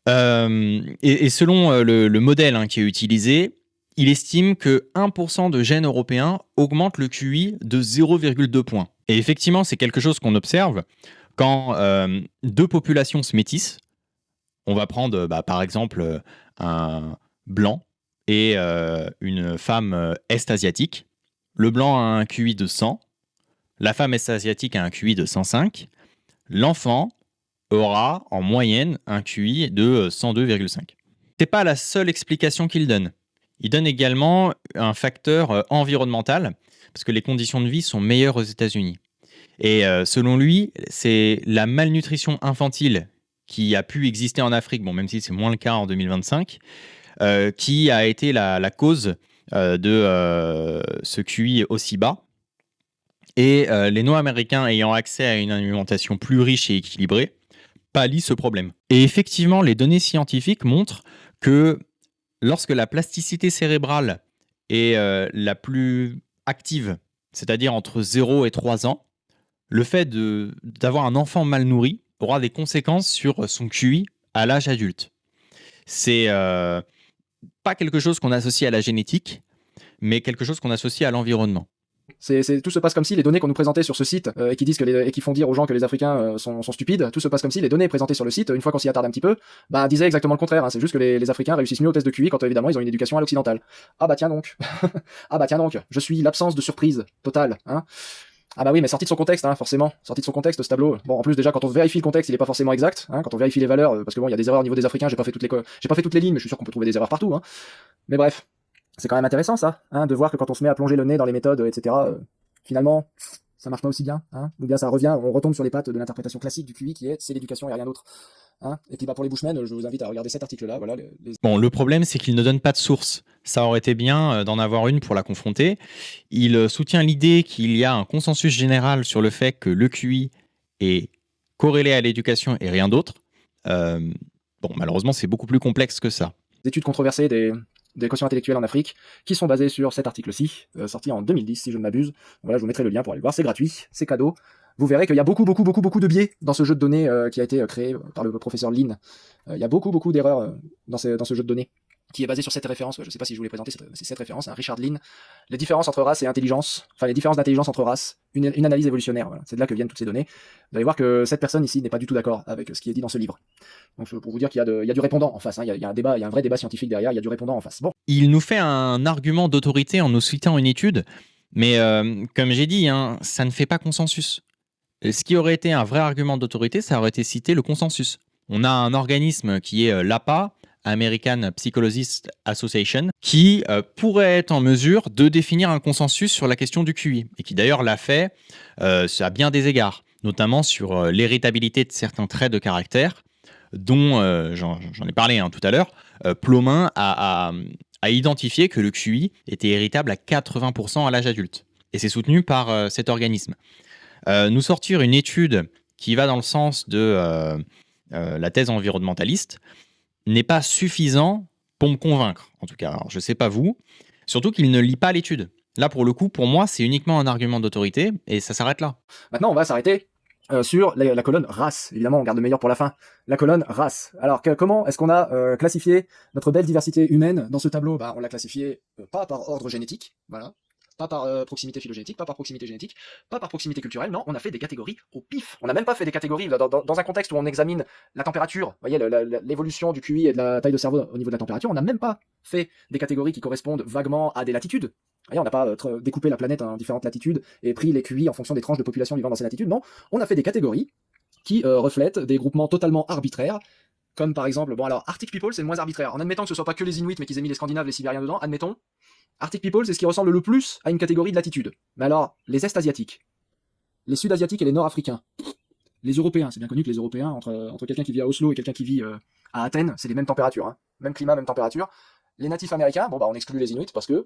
A: Et selon le modèle qui est utilisé, il estime que 1% de gènes européens augmente le QI de 0,2 points. Et effectivement, c'est quelque chose qu'on observe quand deux populations se métissent. On va prendre par exemple un blanc et une femme est-asiatique. Le blanc a un QI de 100, la femme est-asiatique a un QI de 105. L'enfant aura en moyenne un QI de 102,5. C'est pas la seule explication qu'il donne. Il donne également un facteur environnemental, parce que les conditions de vie sont meilleures aux États-Unis. Et selon lui, c'est la malnutrition infantile qui a pu exister en Afrique, bon, même si c'est moins le cas en 2025, qui a été la cause de ce QI aussi bas. Et les Noirs américains ayant accès à une alimentation plus riche et équilibrée pallient ce problème. Et effectivement, les données scientifiques montrent que lorsque la plasticité cérébrale est la plus active, c'est-à-dire entre 0 et 3 ans, le fait d'avoir un enfant mal nourri aura des conséquences sur son QI à l'âge adulte. C'est pas quelque chose qu'on associe à la génétique, mais quelque chose qu'on associe à l'environnement.
B: Tout se passe comme si les données qu'on nous présentait sur ce site et qui disent et qui font dire aux gens que les Africains sont stupides, tout se passe comme si les données présentées sur le site, une fois qu'on s'y attarde un petit peu, disaient exactement le contraire. C'est juste que les Africains réussissent mieux au test de QI quand évidemment ils ont une éducation à l'occidentale. Ah bah tiens donc, ah bah tiens donc, je suis l'absence de surprise totale. Ah bah oui, mais sorti de son contexte, forcément, sorti de son contexte ce tableau. Bon, en plus déjà quand on vérifie le contexte, il est pas forcément exact. Quand on vérifie les valeurs, parce que bon, il y a des erreurs au niveau des Africains, j'ai pas fait toutes les lignes, mais je suis sûr qu'on peut trouver des erreurs partout. Mais bref. C'est quand même intéressant ça, de voir que quand on se met à plonger le nez dans les méthodes, etc., finalement, ça marche pas aussi bien, ou bien ça revient, on retombe sur les pattes de l'interprétation classique du QI qui est c'est l'éducation et rien d'autre. Et puis pour les Bushmen, je vous invite à regarder cet article-là. Voilà,
A: Bon, le problème c'est qu'il ne donne pas de source. Ça aurait été bien d'en avoir une pour la confronter. Il soutient l'idée qu'il y a un consensus général sur le fait que le QI est corrélé à l'éducation et rien d'autre. Bon, malheureusement, c'est beaucoup plus complexe que ça.
B: Des études controversées des quotients intellectuels en Afrique, qui sont basés sur cet article-ci, sorti en 2010, si je ne m'abuse. Voilà, je vous mettrai le lien pour aller le voir, c'est gratuit, c'est cadeau. Vous verrez qu'il y a beaucoup de biais dans ce jeu de données qui a été créé par le professeur Lin. Il y a beaucoup d'erreurs dans ce jeu de données, qui est basé sur cette référence. Je ne sais pas si je vous l'ai présenté, c'est cette référence, Richard Lin. Les différences entre race et intelligence, enfin les différences d'intelligence entre races, une analyse évolutionnaire, voilà. C'est de là que viennent toutes ces données. Vous allez voir que cette personne ici n'est pas du tout d'accord avec ce qui est dit dans ce livre. Donc pour vous dire qu'il y a du répondant en face, il y a un débat, il y a un vrai débat scientifique derrière, il y a du répondant en face. Bon.
A: Il nous fait un argument d'autorité en nous citant une étude, mais comme j'ai dit, ça ne fait pas consensus. Ce qui aurait été un vrai argument d'autorité, ça aurait été citer le consensus. On a un organisme qui est l'APA, American Psychologist Association, qui pourrait être en mesure de définir un consensus sur la question du QI, et qui d'ailleurs l'a fait à bien des égards, notamment sur l'héritabilité de certains traits de caractère, dont, j'en ai parlé tout à l'heure, Plomin a identifié que le QI était héritable à 80% à l'âge adulte. Et c'est soutenu par cet organisme. Nous sortir une étude qui va dans le sens de la thèse environnementaliste n'est pas suffisant pour me convaincre, en tout cas. Alors, je ne sais pas vous, surtout qu'il ne lit pas l'étude. Là, pour le coup, pour moi, c'est uniquement un argument d'autorité, et ça s'arrête là.
B: Maintenant, on va s'arrêter sur la colonne race. Évidemment, on garde le meilleur pour la fin. La colonne race. Alors, comment est-ce qu'on a classifié notre belle diversité humaine dans ce tableau? On l'a classifié pas par ordre génétique, voilà, pas par proximité phylogénétique, pas par proximité génétique, pas par proximité culturelle, non, on a fait des catégories au pif. On n'a même pas fait des catégories dans un contexte où on examine la température, vous voyez, l'évolution du QI et de la taille de cerveau au niveau de la température, on n'a même pas fait des catégories qui correspondent vaguement à des latitudes. On n'a pas découpé la planète en différentes latitudes et pris les QI en fonction des tranches de population vivant dans ces latitudes. Non, on a fait des catégories qui reflètent des groupements totalement arbitraires, comme par exemple, bon alors, Arctic People, c'est le moins arbitraire. En admettant que ce soit pas que les Inuits, mais qu'ils aient mis les Scandinaves, les Sibériens dedans, admettons, Arctic People, c'est ce qui ressemble le plus à une catégorie de latitude. Mais alors, les Est-Asiatiques, les Sud-Asiatiques et les Nord-Africains, les Européens, c'est bien connu que les Européens, entre quelqu'un qui vit à Oslo et quelqu'un qui vit à Athènes, c'est les mêmes températures, hein. Même climat, même température. Les natifs américains, bon on exclut les Inuits parce que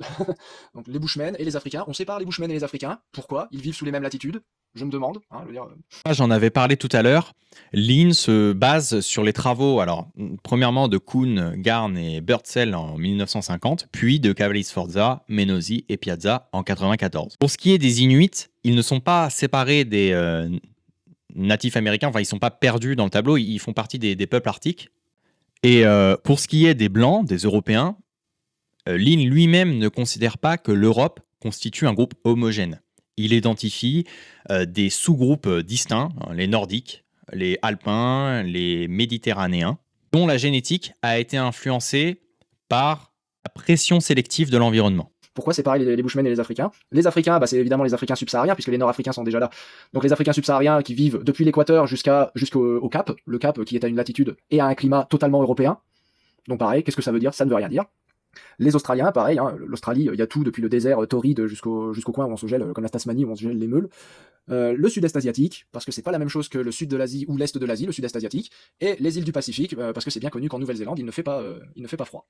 B: donc les Bushmen et les Africains, on sépare les Bushmen et les Africains. Pourquoi? Ils vivent sous les mêmes latitudes. Je me demande. Hein, je veux dire,
A: J'en avais parlé tout à l'heure. Lean se base sur les travaux, alors premièrement de Kuhn, Garn et Birdsell en 1950, puis de Cavalli-Sforza, Menosi et Piazza en 1994. Pour ce qui est des Inuits, ils ne sont pas séparés des natifs américains, enfin ils ne sont pas perdus dans le tableau, ils font partie des peuples arctiques. Et pour ce qui est des Blancs, des Européens, Lean lui-même ne considère pas que l'Europe constitue un groupe homogène. Il identifie des sous-groupes distincts, hein, les Nordiques, les Alpins, les Méditerranéens, dont la génétique a été influencée par la pression sélective de l'environnement.
B: Pourquoi séparer les Bushmen et les Africains? Les Africains, c'est évidemment les Africains subsahariens, puisque les Nord-Africains sont déjà là. Donc les Africains subsahariens qui vivent depuis l'équateur jusqu'au Cap, le Cap qui est à une latitude et à un climat totalement européen. Donc pareil, qu'est-ce que ça veut dire? Ça ne veut rien dire. Les Australiens, pareil, hein, l'Australie, il y a tout depuis le désert torride jusqu'au coin où on se gèle, comme la Tasmanie où on se gèle les meules. Le sud-est asiatique, parce que c'est pas la même chose que le sud de l'Asie ou l'est de l'Asie, le sud-est asiatique, et les îles du Pacifique, parce que c'est bien connu qu'en Nouvelle-Zélande, il ne fait pas froid.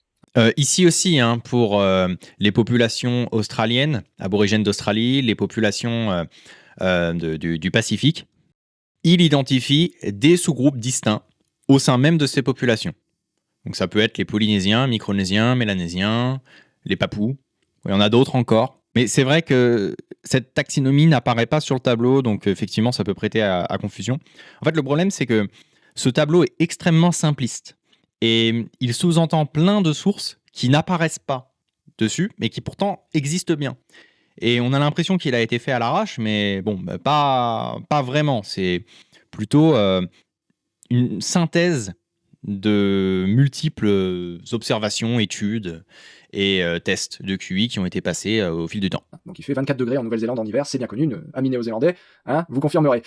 A: Ici aussi, hein, pour les populations australiennes, aborigènes d'Australie, les populations du Pacifique, il identifie des sous-groupes distincts au sein même de ces populations. Donc ça peut être les Polynésiens, Micronésiens, Mélanésiens, les Papous. Il y en a d'autres encore. Mais c'est vrai que cette taxinomie n'apparaît pas sur le tableau, donc effectivement, ça peut prêter à confusion. En fait, le problème, c'est que ce tableau est extrêmement simpliste. Et il sous-entend plein de sources qui n'apparaissent pas dessus, mais qui pourtant existent bien. Et on a l'impression qu'il a été fait à l'arrache, mais bon, pas vraiment. C'est plutôt une synthèse de multiples observations, études et tests de QI qui ont été passés au fil du temps.
B: Donc il fait 24 degrés en Nouvelle-Zélande en hiver, c'est bien connu, amis néo-zélandais, hein, vous confirmerez.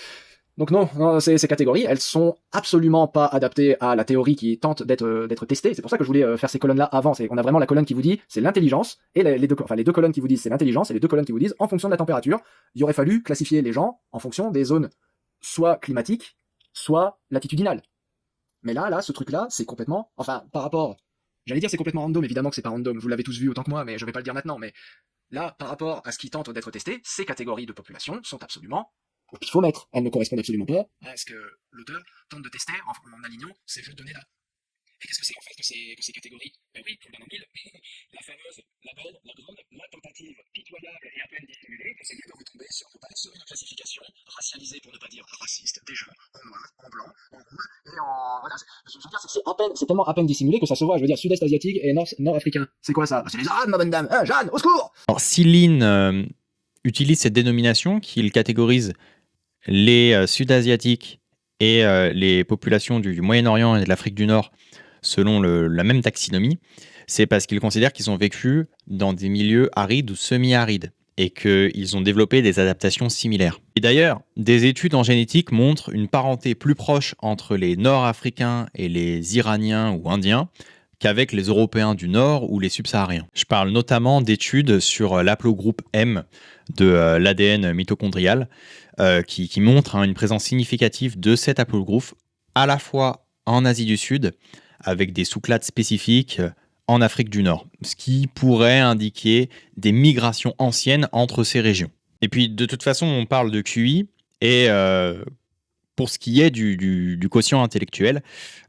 B: Donc non, ces catégories, elles sont absolument pas adaptées à la théorie qui tente d'être testée. C'est pour ça que je voulais faire ces colonnes-là avant. On a vraiment la colonne qui vous dit c'est l'intelligence, et les deux colonnes qui vous disent c'est l'intelligence, et les deux colonnes qui vous disent en fonction de la température. Il aurait fallu classifier les gens en fonction des zones soit climatiques, soit latitudinales. Mais là, ce truc-là, c'est complètement... Enfin, par rapport... J'allais dire c'est complètement random, évidemment que c'est pas random, vous l'avez tous vu autant que moi, mais je vais pas le dire maintenant. Mais là, par rapport à ce qui tente d'être testé, ces catégories de population sont absolument au pifomètre. Elles ne correspondent absolument pas à ce que l'auteur tente de tester en alignant ces jeux de données-là. Et qu'est-ce que c'est en fait que ces catégories? Ben oui, tout le monde en mille. La fameuse, la belle, la grande, la tentative pitoyable et à peine dissimulée, c'est bien de retomber sur une classification racialisée, pour ne pas dire raciste, des jeux en noir, en blanc, en rouge et en... Voilà, je veux dire, c'est tellement à peine dissimulé que ça se voit. Je veux dire, sud-est asiatique et nord-africain. C'est quoi ça? C'est les Arabes, ma bonne dame. Hein, Jeanne, au secours!
A: Alors, si Lean utilise cette dénomination, qu'il catégorise les Sud-Asiatiques et les populations du Moyen-Orient et de l'Afrique du Nord selon la même taxinomie, c'est parce qu'ils considèrent qu'ils ont vécu dans des milieux arides ou semi-arides et qu'ils ont développé des adaptations similaires. Et d'ailleurs, des études en génétique montrent une parenté plus proche entre les Nord-Africains et les Iraniens ou Indiens qu'avec les Européens du Nord ou les Subsahariens. Je parle notamment d'études sur l'aplogroupe M de l'ADN mitochondrial qui montrent une présence significative de cet haplogroupe à la fois en Asie du Sud avec des sous-clades spécifiques en Afrique du Nord, ce qui pourrait indiquer des migrations anciennes entre ces régions. Et puis de toute façon, on parle de QI et pour ce qui est du quotient intellectuel,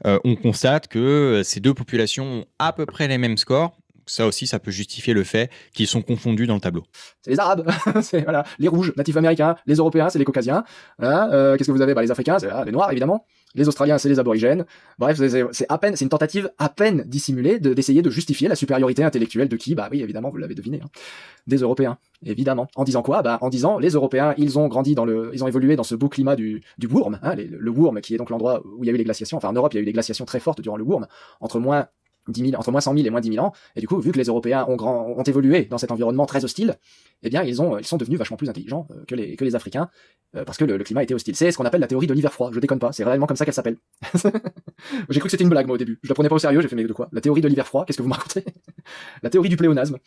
A: on constate que ces deux populations ont à peu près les mêmes scores, Ça aussi, ça peut justifier le fait qu'ils sont confondus dans le tableau.
B: C'est les Arabes, c'est voilà, les rouges, natifs américains, les Européens, c'est les Caucasiens. Voilà, qu'est-ce que vous avez? Les Africains, c'est les Noirs évidemment. Les Australiens, c'est les Aborigènes. Bref, c'est une tentative à peine dissimulée d'essayer de justifier la supériorité intellectuelle de qui? Bah oui, évidemment, vous l'avez deviné, hein, des Européens, évidemment. En disant quoi? En disant les Européens, ils ont évolué dans ce beau climat du Wurm, hein, le Wurm qui est donc l'endroit où il y a eu les glaciations. Enfin, en Europe, il y a eu des glaciations très fortes durant le Wurm, entre moins 100 000 et moins 10 000 ans, et du coup, vu que les Européens ont évolué dans cet environnement très hostile, eh bien, ils sont devenus vachement plus intelligents que les Africains, parce que le climat était hostile. C'est ce qu'on appelle la théorie de l'hiver froid, je déconne pas, c'est réellement comme ça qu'elle s'appelle. J'ai cru que c'était une blague, moi, au début. Je la prenais pas au sérieux, j'ai fait, mais de quoi? La théorie de l'hiver froid, qu'est-ce que vous me racontez? La théorie du pléonasme.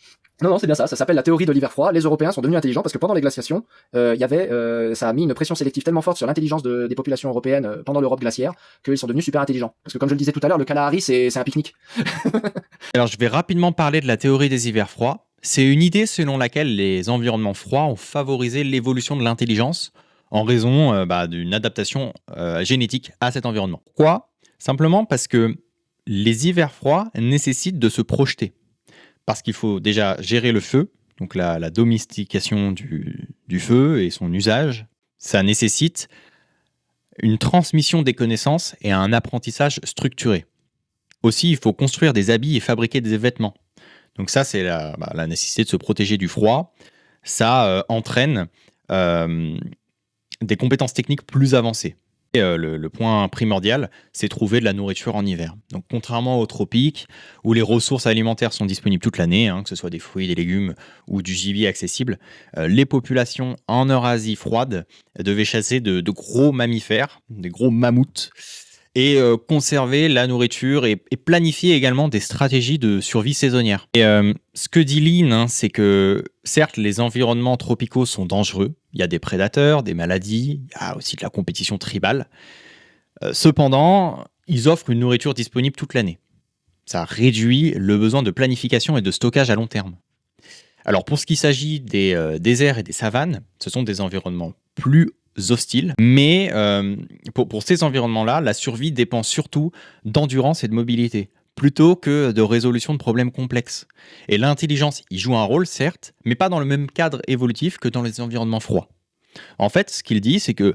B: Non, c'est bien ça s'appelle la théorie de l'hiver froid. Les Européens sont devenus intelligents parce que pendant les glaciations, ça a mis une pression sélective tellement forte sur l'intelligence des populations européennes pendant l'Europe glaciaire qu'ils sont devenus super intelligents. Parce que comme je le disais tout à l'heure, le Kalahari, c'est un pique-nique.
A: Alors, je vais rapidement parler de la théorie des hivers froids. C'est une idée selon laquelle les environnements froids ont favorisé l'évolution de l'intelligence en raison d'une adaptation génétique à cet environnement. Pourquoi? Simplement parce que les hivers froids nécessitent de se projeter. Parce qu'il faut déjà gérer le feu, donc la domestication du feu et son usage. Ça nécessite une transmission des connaissances et un apprentissage structuré. Aussi, il faut construire des habits et fabriquer des vêtements. Donc ça, c'est la nécessité de se protéger du froid. Ça entraîne des compétences techniques plus avancées. Et le point primordial, c'est trouver de la nourriture en hiver. Donc contrairement aux tropiques, où les ressources alimentaires sont disponibles toute l'année, hein, que ce soit des fruits, des légumes ou du gibier accessible, les populations en Eurasie froide devaient chasser de gros mammifères, des gros mammouths, et conserver la nourriture et planifier également des stratégies de survie saisonnière. Et ce que dit Lin, hein, c'est que certes, les environnements tropicaux sont dangereux, il y a des prédateurs, des maladies, il y a aussi de la compétition tribale. Cependant, ils offrent une nourriture disponible toute l'année. Ça réduit le besoin de planification et de stockage à long terme. Alors pour ce qui s'agit des déserts et des savanes, ce sont des environnements plus hostiles, mais pour ces environnements-là, la survie dépend surtout d'endurance et de mobilité, plutôt que de résolution de problèmes complexes. Et l'intelligence y joue un rôle, certes, mais pas dans le même cadre évolutif que dans les environnements froids. En fait, ce qu'il dit, c'est que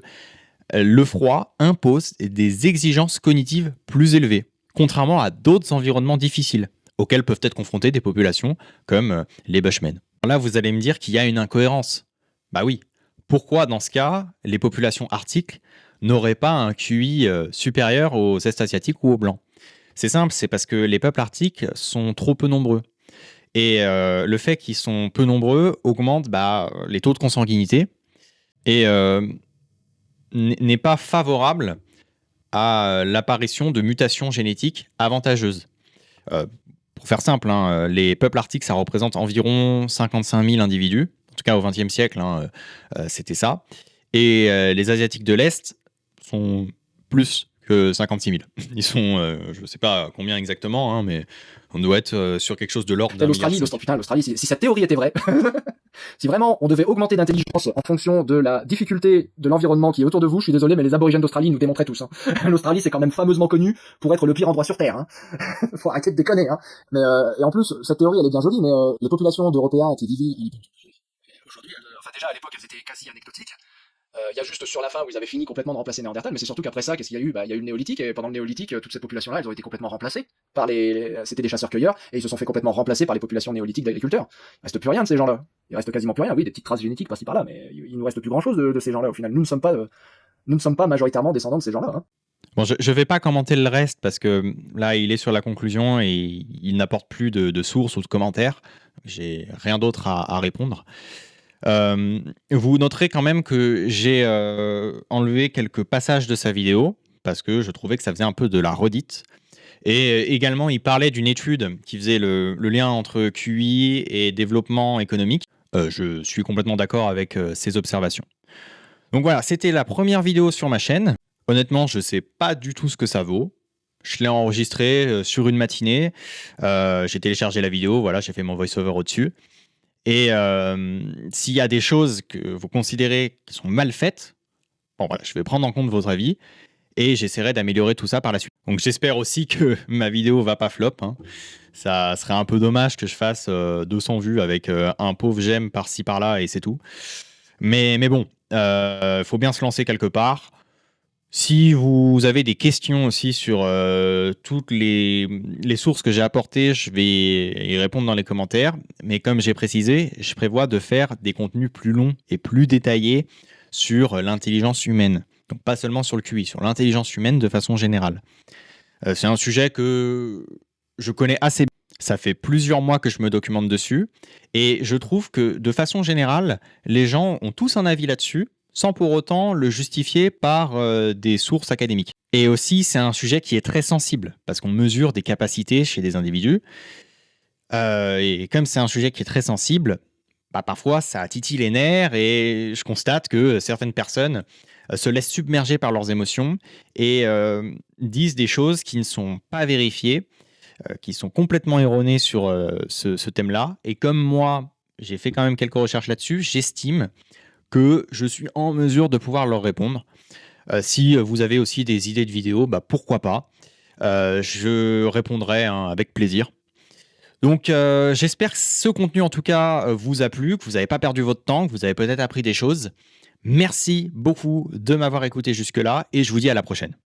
A: le froid impose des exigences cognitives plus élevées, contrairement à d'autres environnements difficiles, auxquels peuvent être confrontées des populations comme les Bushmen. Là, vous allez me dire qu'il y a une incohérence. Bah oui. Pourquoi, dans ce cas, les populations arctiques n'auraient pas un QI supérieur aux Est asiatiques ou aux Blancs? C'est simple, c'est parce que les peuples arctiques sont trop peu nombreux. Et le fait qu'ils sont peu nombreux augmente les taux de consanguinité et n'est pas favorable à l'apparition de mutations génétiques avantageuses. Pour faire simple, hein, les peuples arctiques, ça représente environ 55 000 individus. En tout cas, au XXe siècle, hein, c'était ça. Et les Asiatiques de l'Est sont plus que 56 000. Ils sont, je ne sais pas combien exactement, hein, mais on doit être sur quelque chose de l'ordre d'un milliard.
B: L'Australie, si cette théorie était vraie, si vraiment on devait augmenter d'intelligence en fonction de la difficulté de l'environnement qui est autour de vous, je suis désolé, mais les aborigènes d'Australie nous démontraient tous. Hein. L'Australie, c'est quand même fameusement connu pour être le pire endroit sur Terre. Hein. Faut arrêter de déconner. Hein. Mais et en plus, cette théorie, elle est bien jolie, mais les populations d'Européens qui vivent aujourd'hui, déjà à l'époque, elles étaient quasi anecdotiques. Il y a juste sur la fin où ils avaient fini complètement de remplacer Néandertal, mais c'est surtout qu'après ça, qu'est-ce qu'il y a eu? Il y a eu le néolithique, et pendant le néolithique, toutes ces populations-là, elles ont été complètement remplacées par c'était des chasseurs-cueilleurs, et ils se sont fait complètement remplacer par les populations néolithiques d'agriculteurs. Il reste plus rien de ces gens-là. Il reste quasiment plus rien. Oui, des petites traces génétiques par-ci par-là, mais il nous reste plus grand-chose de ces gens-là. Au final, nous ne sommes pas majoritairement descendants de ces gens-là. Hein.
A: Bon, je vais pas commenter le reste parce que là, il est sur la conclusion et il n'apporte plus de sources ou de commentaires. J'ai rien d'autre à répondre. Vous noterez quand même que j'ai enlevé quelques passages de sa vidéo parce que je trouvais que ça faisait un peu de la redite. Et également, il parlait d'une étude qui faisait le lien entre QI et développement économique. Je suis complètement d'accord avec ces observations. Donc voilà, c'était la première vidéo sur ma chaîne. Honnêtement, je ne sais pas du tout ce que ça vaut. Je l'ai enregistré sur une matinée. J'ai téléchargé la vidéo, voilà, j'ai fait mon voice-over au-dessus. Et s'il y a des choses que vous considérez qui sont mal faites, bon voilà, je vais prendre en compte votre avis. et j'essaierai d'améliorer tout ça par la suite. Donc j'espère aussi que ma vidéo va pas flop, hein. Ça serait un peu dommage que je fasse 200 vues avec un pauvre j'aime par-ci par-là et c'est tout. Mais bon, faut bien se lancer quelque part. Si vous avez des questions aussi sur toutes les sources que j'ai apportées, je vais y répondre dans les commentaires. Mais comme j'ai précisé, je prévois de faire des contenus plus longs et plus détaillés sur l'intelligence humaine. Donc pas seulement sur le QI, sur l'intelligence humaine de façon générale. C'est un sujet que je connais assez bien. Ça fait plusieurs mois que je me documente dessus. Et je trouve que de façon générale, les gens ont tous un avis là-dessus, sans pour autant le justifier par des sources académiques. Et aussi, c'est un sujet qui est très sensible, parce qu'on mesure des capacités chez des individus. Et comme c'est un sujet qui est très sensible, bah, parfois ça titille les nerfs, et je constate que certaines personnes se laissent submerger par leurs émotions et disent des choses qui ne sont pas vérifiées, qui sont complètement erronées sur ce thème-là. Et comme moi, j'ai fait quand même quelques recherches là-dessus, j'estime que je suis en mesure de pouvoir leur répondre. Si vous avez aussi des idées de vidéos, bah, pourquoi pas. Je répondrai hein, avec plaisir. Donc j'espère que ce contenu en tout cas vous a plu, que vous n'avez pas perdu votre temps, que vous avez peut-être appris des choses. Merci beaucoup de m'avoir écouté jusque-là et je vous dis à la prochaine.